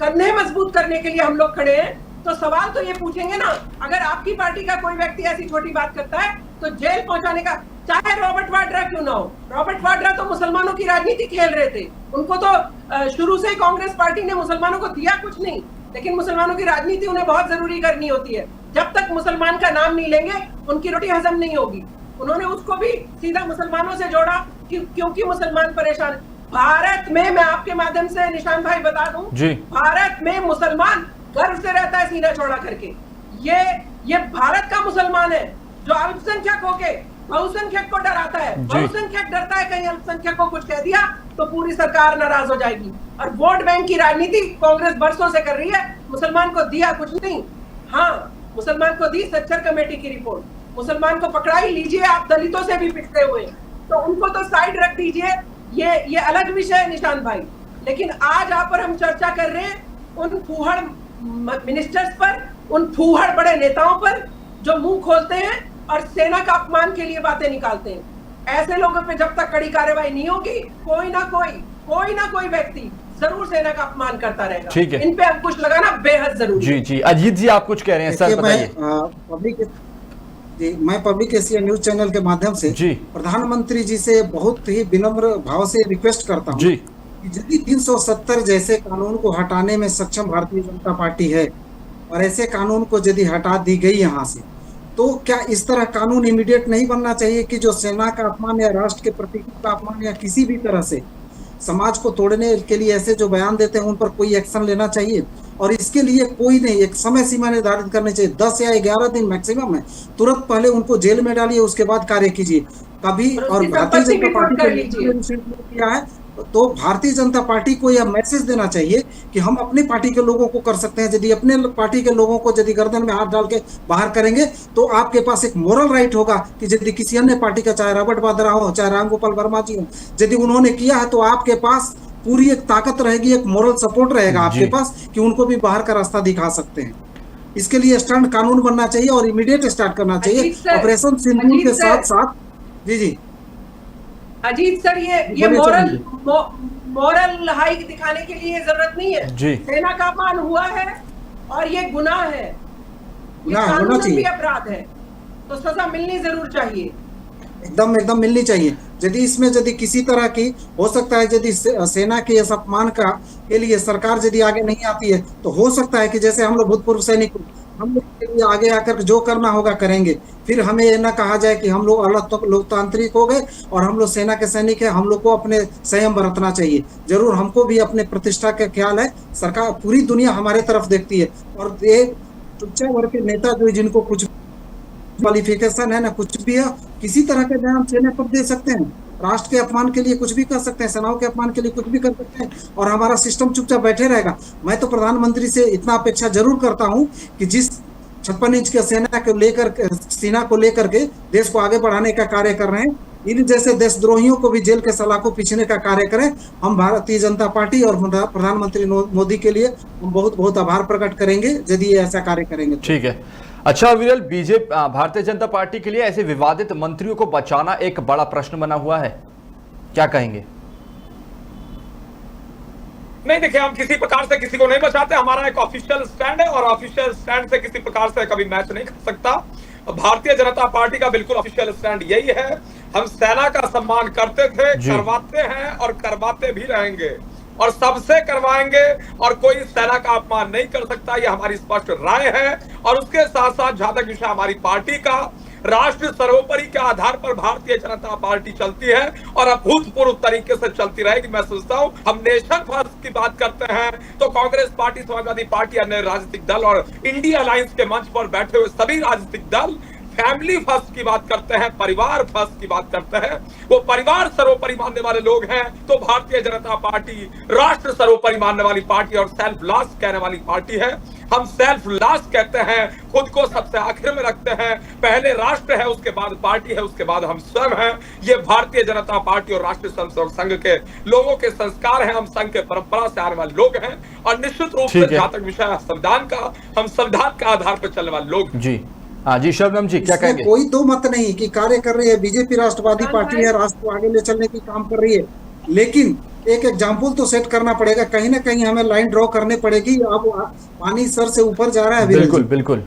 [SPEAKER 4] कंधे मजबूत करने के लिए हम लोग खड़े हैं, तो सवाल तो ये पूछेंगे ना। अगर आपकी पार्टी का कोई व्यक्ति ऐसी छोटी बात करता है तो जेल पहुंचाने का, चाहे रॉबर्ट वाड्रा क्यों ना हो। रॉबर्ट वाड्रा तो मुसलमानों की राजनीति खेल रहे थे, उनको तो शुरू से ही कांग्रेस पार्टी ने मुसलमानों को दिया कुछ नहीं, लेकिन मुसलमानों की राजनीति उन्हें बहुत जरूरी करनी होती है। जब तक मुसलमान का नाम नहीं लेंगे उनकी रोटी हजम नहीं होगी। उन्होंने उसको भी सीधा मुसलमानों से जोड़ा क्योंकि मुसलमान परेशान। भारत में, मैं आपके माध्यम से निशान भाई बता दूं, भारत में मुसलमान गर्व से रहता है सीना चौड़ा करके। ये भारत का मुसलमान है जो अल्पसंख्यक होके बहुसंख्यक को डराता है। बहुसंख्यक डरता है कहीं अल्पसंख्यक को कुछ कह दिया तो पूरी सरकार नाराज हो जाएगी। और वोट बैंक की राजनीति कांग्रेस बरसों से कर रही है। मुसलमान को दिया कुछ नहीं, हाँ मुसलमान को दी सच्चर कमेटी की रिपोर्ट, मुसलमान को पकड़ाई लीजिए आप दलितों से भी पिटते हुए, तो उनको तो साइड रख दीजिए, ये अलग विषय है निशान भाई। लेकिन आज आप पर हम चर्चा कर रहे हैं उन फूहड़ मिनिस्टर्स पर, उन फूहड़ बड़े नेताओं पर जो मुंह खोलते हैं और सेना का अपमान के लिए बातें निकालते हैं। ऐसे लोगों पे जब तक कड़ी कार्रवाई नहीं होगी, कोई ना कोई व्यक्ति जरूर सेना का अपमान करता रहेगा।
[SPEAKER 1] ठीक है,
[SPEAKER 4] इन पे अंकुश लगाना बेहद जरूरी।
[SPEAKER 1] जी अजीत जी आप कुछ कह रहे हैं, सर बताइए।
[SPEAKER 3] मैं पब्लिक एशिया न्यूज चैनल के माध्यम से प्रधानमंत्री जी से बहुत ही विनम्र भाव से रिक्वेस्ट करता हूँ कि यदि 370 जैसे कानून को हटाने में सक्षम भारतीय जनता पार्टी है और ऐसे कानून को यदि हटा दी गई यहाँ से, तो क्या इस तरह कानून इमीडिएट नहीं बनना चाहिए कि जो सेना का अपमान या राष्ट्र के प्रतीक का अपमान या किसी भी तरह से समाज को तोड़ने के लिए ऐसे जो बयान देते हैं उन पर कोई एक्शन लेना चाहिए। और इसके लिए कोई नहीं, एक समय सीमा निर्धारित करनी चाहिए, 10 या 11 दिन मैक्सिमम है। तुरंत पहले उनको जेल में डालिए, उसके बाद कार्य कीजिए कभी। और भारतीय जनता पार्टी को किया है तो भारतीय जनता पार्टी को यह मैसेज देना चाहिए कि हम अपनी पार्टी के लोगों को कर सकते हैं। यदि अपने पार्टी के लोगों को यदि गर्दन में हाथ डाल के बाहर करेंगे तो आपके पास एक मोरल राइट होगा कि यदि किसी अन्य पार्टी का, चाहे रॉबर्ट वाड्रा हो, चाहे रामगोपाल वर्मा जी हो, यदि उन्होंने किया है तो आपके पास पूरी एक ताकत रहेगी, एक मोरल सपोर्ट रहेगा आपके पास कि उनको भी बाहर का रास्ता दिखा सकते हैं। इसके लिए स्टैंड कानून बनना चाहिए और इमीडिएट स्टार्ट करना चाहिए ऑपरेशन सिंदूर के साथ साथ। जी
[SPEAKER 4] अजीत सर, ये मोरल हाई दिखाने के लिए जरूरत नहीं है। सेना का अपमान हुआ है और ये गुनाह है, ये कानूनी अपराध है, तो सजा मिलनी जरूर चाहिए,
[SPEAKER 3] एकदम मिलनी चाहिए। यदि इसमें यदि किसी तरह की हो सकता है, यदि सेना के इस अपमान का के लिए सरकार यदि आगे नहीं आती है तो हो सकता है कि जैसे हम लोग भूतपूर्व सैनिक, हम लोग के लिए आगे आकर जो करना होगा करेंगे, फिर हमें ये ना कहा जाए कि हम लोग अलग लोकतांत्रिक हो गए और हम लोग सेना के सैनिक हैं। हम लोग को अपने संयम बरतना चाहिए, जरूर हमको भी अपने प्रतिष्ठा का ख्याल है। सरकार, पूरी दुनिया हमारे तरफ देखती है और ये उच्च वर्ग के नेता जो जिनको कुछ क्वालिफिकेशन है ना कुछ भी है, किसी तरह के बयान सेना पर दे सकते हैं। राष्ट्र के अपमान के लिए कुछ भी कर सकते हैं, सेनाओं के अपमान के लिए कुछ भी कर सकते हैं, और हमारा सिस्टम चुपचाप बैठे रहेगा। मैं तो प्रधानमंत्री से इतना अपेक्षा जरूर करता हूं कि जिस 56 इंच के सेना को लेकर के देश को आगे बढ़ाने का कार्य कर रहे हैं, इन जैसे देशद्रोहियों को भी जेल के सलाखों पीछने का कार्य करें। हम भारतीय जनता पार्टी और प्रधानमंत्री मोदी के लिए हम बहुत बहुत आभार प्रकट करेंगे यदि ये ऐसा कार्य करेंगे।
[SPEAKER 1] ठीक है। अच्छा विरल, बीजेपी भारतीय जनता पार्टी के लिए ऐसे विवादित मंत्रियों को बचाना एक बड़ा प्रश्न बना हुआ है, क्या कहेंगे?
[SPEAKER 2] नहीं देखिए, हम किसी प्रकार से किसी को नहीं बचाते। हमारा एक ऑफिशियल स्टैंड है और ऑफिशियल स्टैंड से किसी प्रकार से कभी मैच नहीं कर सकता। भारतीय जनता पार्टी का बिल्कुल ऑफिशियल स्टैंड यही है। हम सेना का सम्मान करते थे, करवाते हैं और करवाते भी रहेंगे और सबसे करवाएंगे, और कोई सेना का अपमान नहीं कर सकता, यह हमारी स्पष्ट राय है। और उसके साथ साथ जहां तक विषय हमारी पार्टी का, राष्ट्र सर्वोपरि के आधार पर भारतीय जनता पार्टी चलती है और अभूतपूर्व तरीके से चलती रहेगी। मैं सोचता हूं हम नेशन फर्स्ट की बात करते हैं तो कांग्रेस पार्टी, समाजवादी पार्टी, अन्य राजनीतिक दल और इंडिया अलायंस के मंच पर बैठे हुए सभी राजनीतिक दल फैमिली फर्स्ट की बात करते हैं, परिवार फर्स्ट की बात करते हैं। वो परिवार सर्वोपरि मानने वाले लोग हैं तो भारतीय जनता पार्टी राष्ट्र सर्वोपरि मानने वाली पार्टी और सेल्फ लास्ट कहने वाली पार्टी है। हम सेल्फ लास्ट कहते हैं, खुद को सबसे आखिर में रखते हैं। पहले राष्ट्र है, उसके बाद पार्टी है, उसके बाद हम स्वयं हैं। ये भारतीय जनता पार्टी और राष्ट्रीय स्वयंसेवक संघ के लोगों के संस्कार हैं। हम संघ के परंपरा से आने वाले लोग हैं और निश्चित रूप से जहां तक विषय है संविधान का, हम संविधान के आधार पर चलने वाले लोग
[SPEAKER 1] जी। हाँ जी शबनम जी, क्या कहेंगे?
[SPEAKER 3] कोई दो मत नहीं कि कार्य कर रही है बीजेपी, राष्ट्रवादी पार्टी है, राष्ट्र को आगे ले चलने की काम कर रही है, लेकिन एक एग्जाम्पल तो सेट करना पड़ेगा। कहीं ना कहीं हमें लाइन ड्रॉ करनी पड़ेगी। अब पानी सर से ऊपर जा रहा है।
[SPEAKER 1] बिल्कुल बिल्कुल,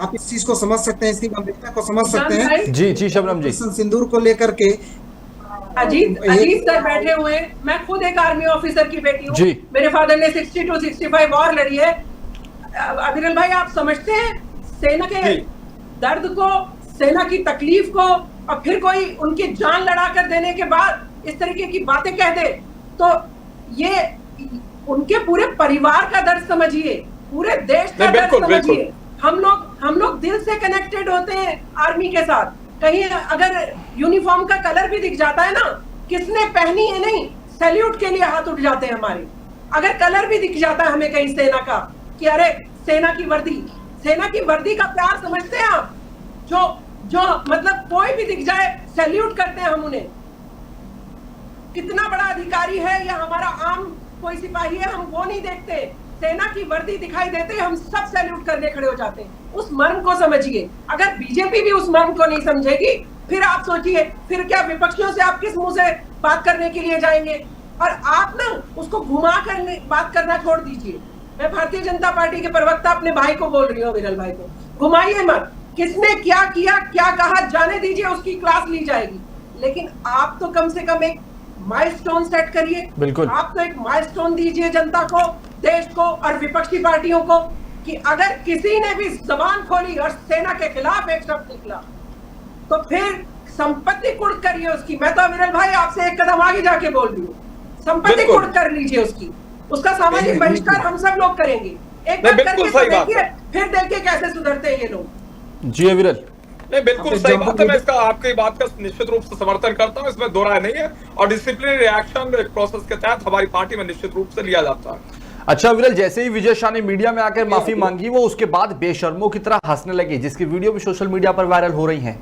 [SPEAKER 3] आप इस चीज को समझ सकते हैं, इसकी गंभीरता को समझ सकते हैं।
[SPEAKER 1] जी जी शबनम जी,
[SPEAKER 3] सिंदूर को लेकर के
[SPEAKER 4] अजीत सर बैठे हुए हैं। मैं खुद एक आर्मी ऑफिसर की बेटी हूँ। मेरे फादर ने 62-65 वॉर लड़ी है। अविरल भाई, आप समझते हैं सेना के दर्द को, सेना की तकलीफ को, और फिर कोई उनकी जान लड़ा कर देने के बाद इस तरीके की बातें कह दे, तो ये उनके पूरे परिवार का दर्द समझिए, पूरे देश का दर्द समझिए। हम लोग दिल से कनेक्टेड होते हैं आर्मी के साथ। कहीं अगर यूनिफॉर्म का कलर भी दिख जाता है ना, किसने पहनी है नहीं, सैल्यूट के लिए हाथ उठ जाते हैं हमारे। अगर कलर भी दिख जाता है हमें कहीं सेना का कि अरे सेना की वर्दी का प्यार समझते हैं आप? जो मतलब कोई भी दिख जाए सैल्यूट करते हैं हम उन्हें। कितना बड़ा अधिकारी है या हमारा आम कोई सिपाही है, हम वो नहीं देखते। सेना की वर्दी दिखाई देते हम सब सैल्यूट करने खड़े हो जाते हैं। उस मर्म को समझिए। अगर बीजेपी भी उस मर्म को नहीं समझेगी, फिर आप सोचिए फिर क्या विपक्षियों से आप किस मुंह से बात करने के लिए जाएंगे? और आप ना उसको घुमा कर बात करना छोड़ दीजिए। मैं भारतीय जनता पार्टी के प्रवक्ता अपने भाई को बोल रही हूँ, विरल भाई को, घुमाइए मत। किसने क्या किया, क्या कहा, जाने दीजिए, उसकी क्लास ली जाएगी। लेकिन आप तो कम से कम एक माइलस्टोन सेट करिए।
[SPEAKER 1] बिल्कुल,
[SPEAKER 2] आप तो एक माइलस्टोन दीजिए जनता को, देश को और विपक्षी पार्टियों को कि अगर किसी ने भी जबान खोली और सेना के खिलाफ एक शब्द निकला तो फिर संपत्ति कुर्क करिए उसकी। मैं तो विरल भाई आपसे एक कदम आगे जाके बोल रही हूँ, संपत्ति कुर्क कर लीजिए उसकी। उसका सामाजिक बहिष्कार हम सब लोग करेंगे। एक बार करके तो देखिए, फिर देखिए कैसे सुधरते हैं ये लोग।
[SPEAKER 1] जी विरल,
[SPEAKER 2] नहीं बिल्कुल सही बात है। मैं इसका आपकी बात का निश्चित रूप से समर्थन करता हूं, इसमें दो राय नहीं है। और डिसिप्लिनरी रिएक्शन प्रोसेस के तहत हमारी पार्टी में निश्चित रूप से लिया जाता है।
[SPEAKER 1] अच्छा विरल, जैसे ही विजय शाह ने मीडिया में आकर माफी मांगी, वो उसके बाद बेशर्मों की तरह हंसने लगे, जिसकी वीडियो भी सोशल मीडिया पर वायरल हो रही है।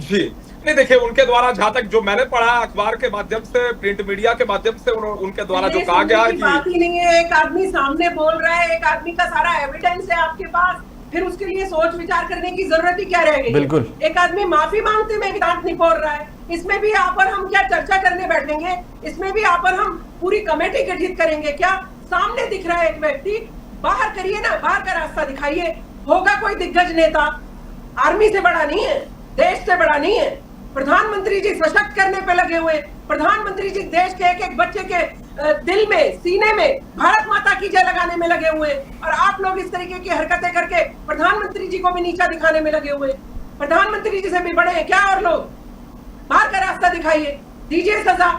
[SPEAKER 2] जी नहीं देखिए, उनके द्वारा जहां तक जो मैंने पढ़ा अखबार के माध्यम से, प्रिंट मीडिया के माध्यम से, उनके द्वारा जो कहा गया है कि
[SPEAKER 4] बात ही नहीं है। एक आदमी सामने बोल रहा है, एक आदमी का सारा एविडेंस है आपके पास, फिर उसके लिए सोच विचार करने की जरूरत ही क्या रह गई?
[SPEAKER 1] बिल्कुल,
[SPEAKER 4] एक आदमी माफी मांगते में दांत निपोड़ रहा है, इसमें भी आप और हम क्या चर्चा करने बैठेंगे? इसमें भी आप और हम पूरी कमेटी गठित करेंगे क्या? सामने दिख रहा है एक व्यक्ति, बाहर करिए ना, बाहर का रास्ता दिखाइए। होगा कोई दिग्गज नेता, आर्मी से बड़ा नहीं है, देश से बड़ा नहीं है। प्रधानमंत्री जी सशक्त करने पे लगे हुए, प्रधानमंत्री जी देश के एक एक बच्चे के दिल में, सीने में भारत माता की जय लगाने में लगे हुए, और आप लोग इस तरीके की हरकतें करके प्रधानमंत्री जी को भी नीचा दिखाने में लगे हुए। प्रधानमंत्री जी से भी बड़े हैं क्या और लोग? बाहर का रास्ता दिखाइए, दीजिए सजा,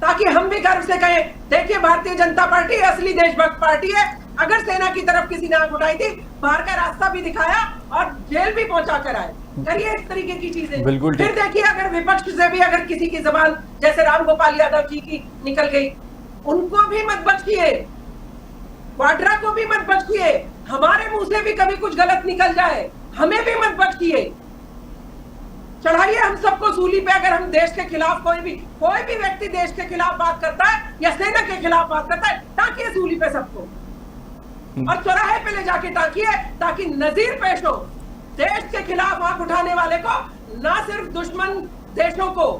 [SPEAKER 4] ताकि हम भी गर्व से कहें देखिए भारतीय जनता पार्टी असली देशभक्त पार्टी है। अगर सेना की तरफ किसी ने आंख उठाई थी, बाहर का रास्ता भी दिखाया और जेल भी पहुंचा कर आए। करिए इस तरीके की चीजें।
[SPEAKER 1] बिल्कुल
[SPEAKER 4] फिर देखिए अगर विपक्ष से भी अगर किसी की जबान जैसे रामगोपाल यादव जी की निकल गई, उनको भी मत बख्शिए, वाड्रा को भी मत बख्शिए, हमारे मुंह से भी कभी कुछ गलत निकल जाए, हमें भी मत बख्शिए। चढ़ाइए हम सबको सूली पे। अगर हम देश के खिलाफ कोई भी व्यक्ति देश के खिलाफ बात करता है या सेना के खिलाफ बात करता है, टांकिए सूली पे सबको और चौराहे पे ले जाके टांकिए, ताकि नजीर पेश हो देश के खिलाफ आंख उठाने वाले को, ना सिर्फ दुश्मन देशों को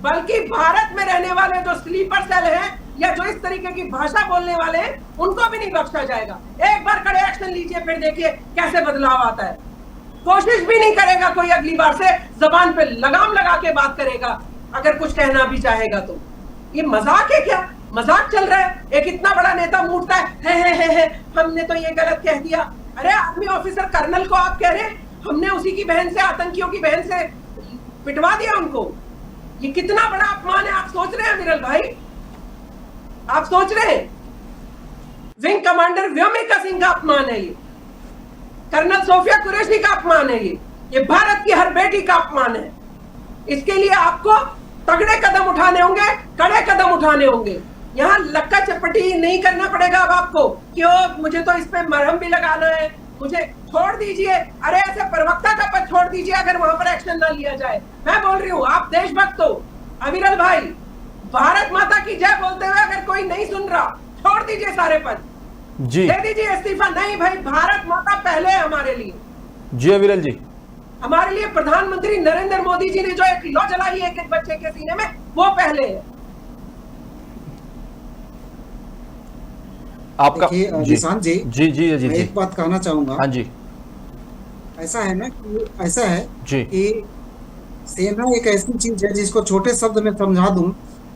[SPEAKER 4] बल्कि भारत में रहने वाले जो स्लीपर सेल हैं या जो इस तरीके की भाषा बोलने वाले हैं, उनको भी नहीं बख्शा जाएगा। एक बार कड़े एक्शन लीजिए, फिर देखिए कैसे बदलाव आता है। कोशिश भी नहीं करेगा कोई अगली बार से जबान पे लगाम लगा के बात करेगा, अगर कुछ कहना भी चाहेगा तो। ये मजाक है क्या? मजाक चल रहा है। एक इतना बड़ा नेता मूर्ता है हमने तो ये गलत कह दिया। अरे आर्मी ऑफिसर कर्नल को आप कह रहे हैं हमने उसी की बहन से, आतंकियों की बहन से पिटवा दिया उनको। ये कितना बड़ा अपमान है, आप सोच रहे हैं विरल भाई? आप सोच रहे हैं? विंग कमांडर व्योमिका सिंह का अपमान है ये, कर्नल सोफिया कुरैशी का अपमान है ये भारत की हर बेटी का अपमान है। इसके लिए आपको तगड़े कदम उठाने होंगे, कड़े कदम उठाने होंगे। यहाँ लक्का चपटी नहीं करना पड़ेगा अब आपको, क्यों मुझे तो इस पे मरहम भी लगाना है, मुझे छोड़ दीजिए। अरे ऐसे प्रवक्ता का पद छोड़ दीजिए अगर वहां पर एक्शन ना लिया जाए। मैं बोल रही हूँ आप देशभक्त हो अविरल भाई, भारत माता की जय बोलते हुए अगर कोई नहीं सुन रहा, छोड़ दीजिए सारे पद
[SPEAKER 1] जी,
[SPEAKER 4] दे दीजिए इस्तीफा। नहीं भाई, भारत माता पहले है हमारे लिए।
[SPEAKER 1] जी अविरल जी,
[SPEAKER 4] हमारे लिए प्रधानमंत्री नरेंद्र मोदी जी ने जो एक लौ जलाई है एक बच्चे के सीने में, वो पहले है।
[SPEAKER 1] आपका
[SPEAKER 3] निशांत जी,
[SPEAKER 1] जी जी अजीत जी,
[SPEAKER 3] एक बात कहना चाहूंगा।
[SPEAKER 1] हाँ जी,
[SPEAKER 3] ऐसा है ना कि ऐसा है
[SPEAKER 1] जी,
[SPEAKER 3] कि सेना एक ऐसी चीज है जिसको छोटे शब्द में समझा दूं।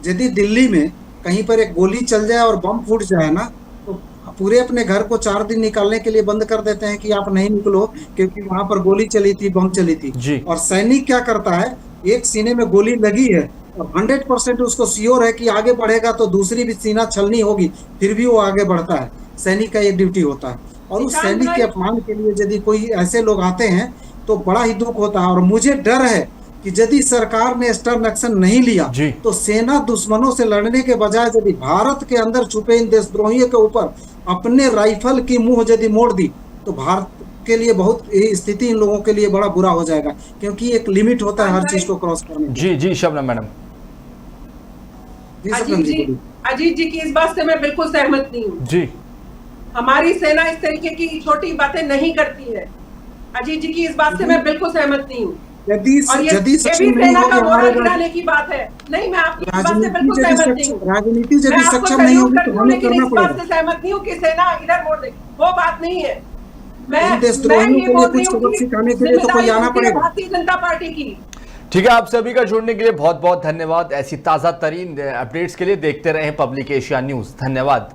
[SPEAKER 3] यदि दिल्ली में कहीं पर एक गोली चल जाए और बम फूट जाए ना, तो पूरे अपने घर को 4 दिन निकालने के लिए बंद कर देते हैं कि आप नहीं निकलो क्योंकि वहां पर गोली चली थी, बम चली थी
[SPEAKER 1] जी।
[SPEAKER 3] और सैनिक क्या करता है, एक सीने में गोली लगी है और 100% उसको श्योर है कि आगे बढ़ेगा तो दूसरी भी सीना छलनी होगी, फिर भी वो आगे बढ़ता है। सैनिक का ये ड्यूटी होता है। और उस सैनिक के अपमान के लिए यदि कोई ऐसे लोग आते हैं तो बड़ा ही दुख होता है। और मुझे डर है कि यदि सरकार ने स्टर्न एक्शन नहीं लिया तो सेना दुश्मनों से लड़ने के बजाय यदि भारत के अंदर छुपे इन देशद्रोहियों के ऊपर अपने राइफल की मुंह यदि मोड़ दी तो भारत के लिए बहुत स्थिति इन लोगों के लिए बड़ा बुरा हो जाएगा, क्योंकि एक लिमिट होता है हर चीज को क्रॉस करने।
[SPEAKER 1] जी जी शबनम मैडम।
[SPEAKER 4] अजीत जी की इस बात से मैं बिल्कुल सहमत नहीं हूँ जी। हमारी सेना इस तरीके की छोटी बातें नहीं करती है। अजीत जी की इस बात से मैं बिल्कुल सहमत नहीं हूँ। और ये भी सेना का मोरल गिराने की बात है। नहीं, मैं आपकी इस बात से बिल्कुल सहमत नहीं हूँ।
[SPEAKER 3] राजनीति यदि सक्षम नहीं होगी तो हमें करना पड़ेगा।
[SPEAKER 4] इस बात से सहमत नहीं हूँ कि सेना इधर मोड़ देगी, वो बात नहीं है। मैं ये
[SPEAKER 3] बोल रही हूँ कि जिम्मेदारी है
[SPEAKER 4] भारतीय जनता पार्टी की।
[SPEAKER 1] ठीक है, आप सभी का जुड़ने के लिए बहुत बहुत धन्यवाद। ऐसी ताजा तरीन अपडेट्स के लिए देखते रहें पब्लिक एशिया न्यूज। धन्यवाद।